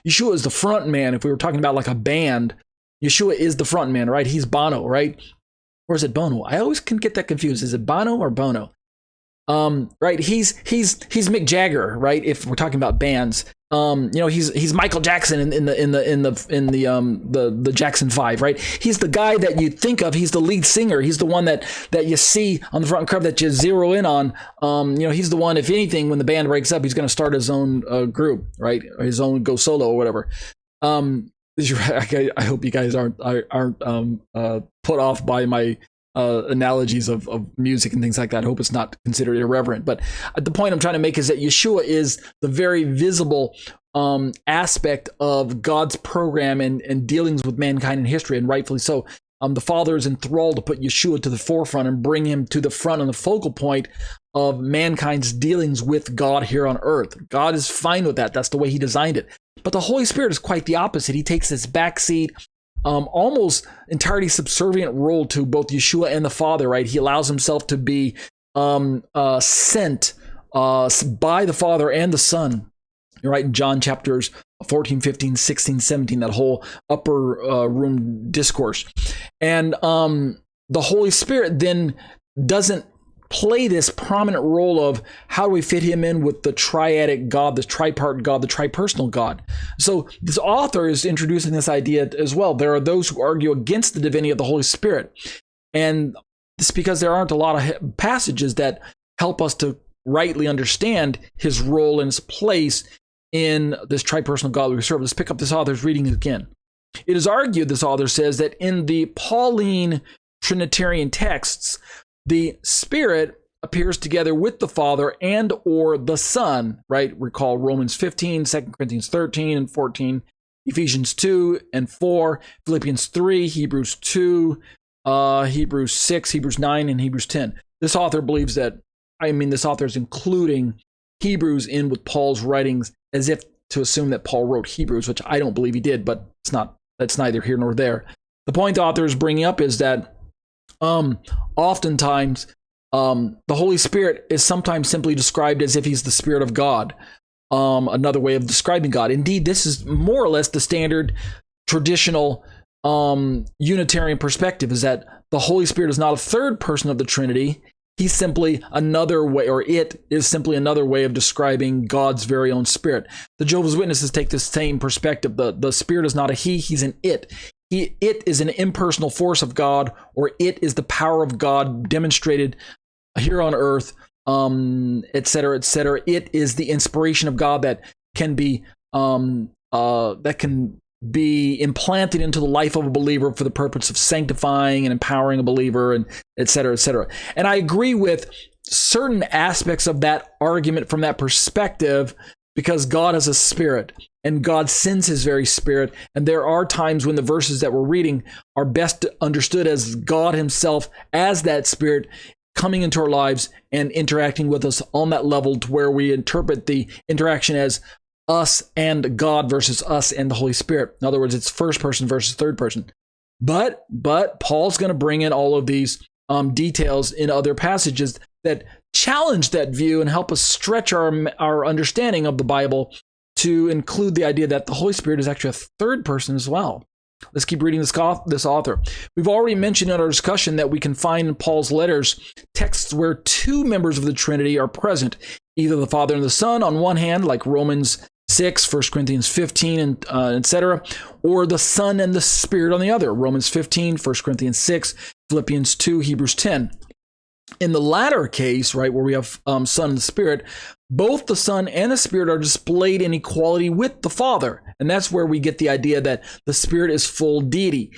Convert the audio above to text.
Yeshua is the front man. If we were talking about like a band, Yeshua is the front man, right? He's Bono, right? Or is it Bono? I always can get that confused. Is it Bono or Bono? Right? He's Mick Jagger, right? If we're talking about bands, he's Michael Jackson in the Jackson 5, right? He's the guy that you think of. He's the lead singer. He's the one that you see on the front cover that you zero in on. He's the one. If anything, when the band breaks up, he's going to start his own group, right? Or his own go solo or whatever. I hope you guys aren't put off by my analogies of music and things like that. I hope it's not considered irreverent. But the point I'm trying to make is that Yeshua is the very visible aspect of God's program and dealings with mankind in history, and rightfully so. The Father is enthralled to put Yeshua to the forefront and bring him to the front and the focal point of mankind's dealings with God here on earth. God is fine with that. That's the way he designed it. But the Holy Spirit is quite the opposite. He takes this backseat, almost entirely subservient role to both Yeshua and the Father, right? He allows himself to be sent by the Father and the Son, right? In John chapters 14, 15, 16, 17, that whole upper room discourse. And the Holy Spirit then doesn't play this prominent role of how do we fit him in with the triadic God, the tripart God, the tripersonal God. So this author is introducing this idea as well. There are those who argue against the divinity of the Holy Spirit. And it's because there aren't a lot of passages that help us to rightly understand his role and his place in this tripersonal God we serve. Let's pick up this author's reading again. It is argued, this author says, that in the Pauline Trinitarian texts, the Spirit appears together with the Father and or the Son, right? Recall Romans 15, 2 Corinthians 13 and 14, Ephesians 2 and 4, Philippians 3, Hebrews 2, Hebrews 6, Hebrews 9, and Hebrews 10. This author believes that, this author is including Hebrews in with Paul's writings as if to assume that Paul wrote Hebrews, which I don't believe he did, but that's neither here nor there. The point the author is bringing up is that oftentimes, the Holy Spirit is sometimes simply described as if he's the Spirit of God. Another way of describing God. Indeed, this is more or less the standard traditional Unitarian perspective, is that the Holy Spirit is not a third person of the Trinity. He's simply another way, or it is simply another way of describing God's very own Spirit. The Jehovah's Witnesses take this same perspective. The Spirit is not a he, he's an it. It is an impersonal force of God, or it is the power of God demonstrated here on earth, et cetera, et cetera. It is the inspiration of God that can be implanted into the life of a believer for the purpose of sanctifying and empowering a believer, and et cetera, et cetera. And I agree with certain aspects of that argument from that perspective, because God is a spirit and God sends his very Spirit. And there are times when the verses that we're reading are best understood as God himself as that Spirit coming into our lives and interacting with us on that level, to where we interpret the interaction as us and God versus us and the Holy Spirit. In other words, it's first person versus third person. But Paul's going to bring in all of these details in other passages that challenge that view and help us stretch our understanding of the Bible to include the idea that the Holy Spirit is actually a third person as well. Let's keep reading this author. We've already mentioned in our discussion that we can find in Paul's letters texts where two members of the Trinity are present, either the Father and the Son on one hand, like Romans 6, 1 Corinthians 15, and etc., or the Son and the Spirit on the other, Romans 15, 1 Corinthians 6, Philippians 2, Hebrews 10. In the latter case, right, where we have Son and the Spirit, both the Son and the Spirit are displayed in equality with the Father. And that's where we get the idea that the Spirit is full deity.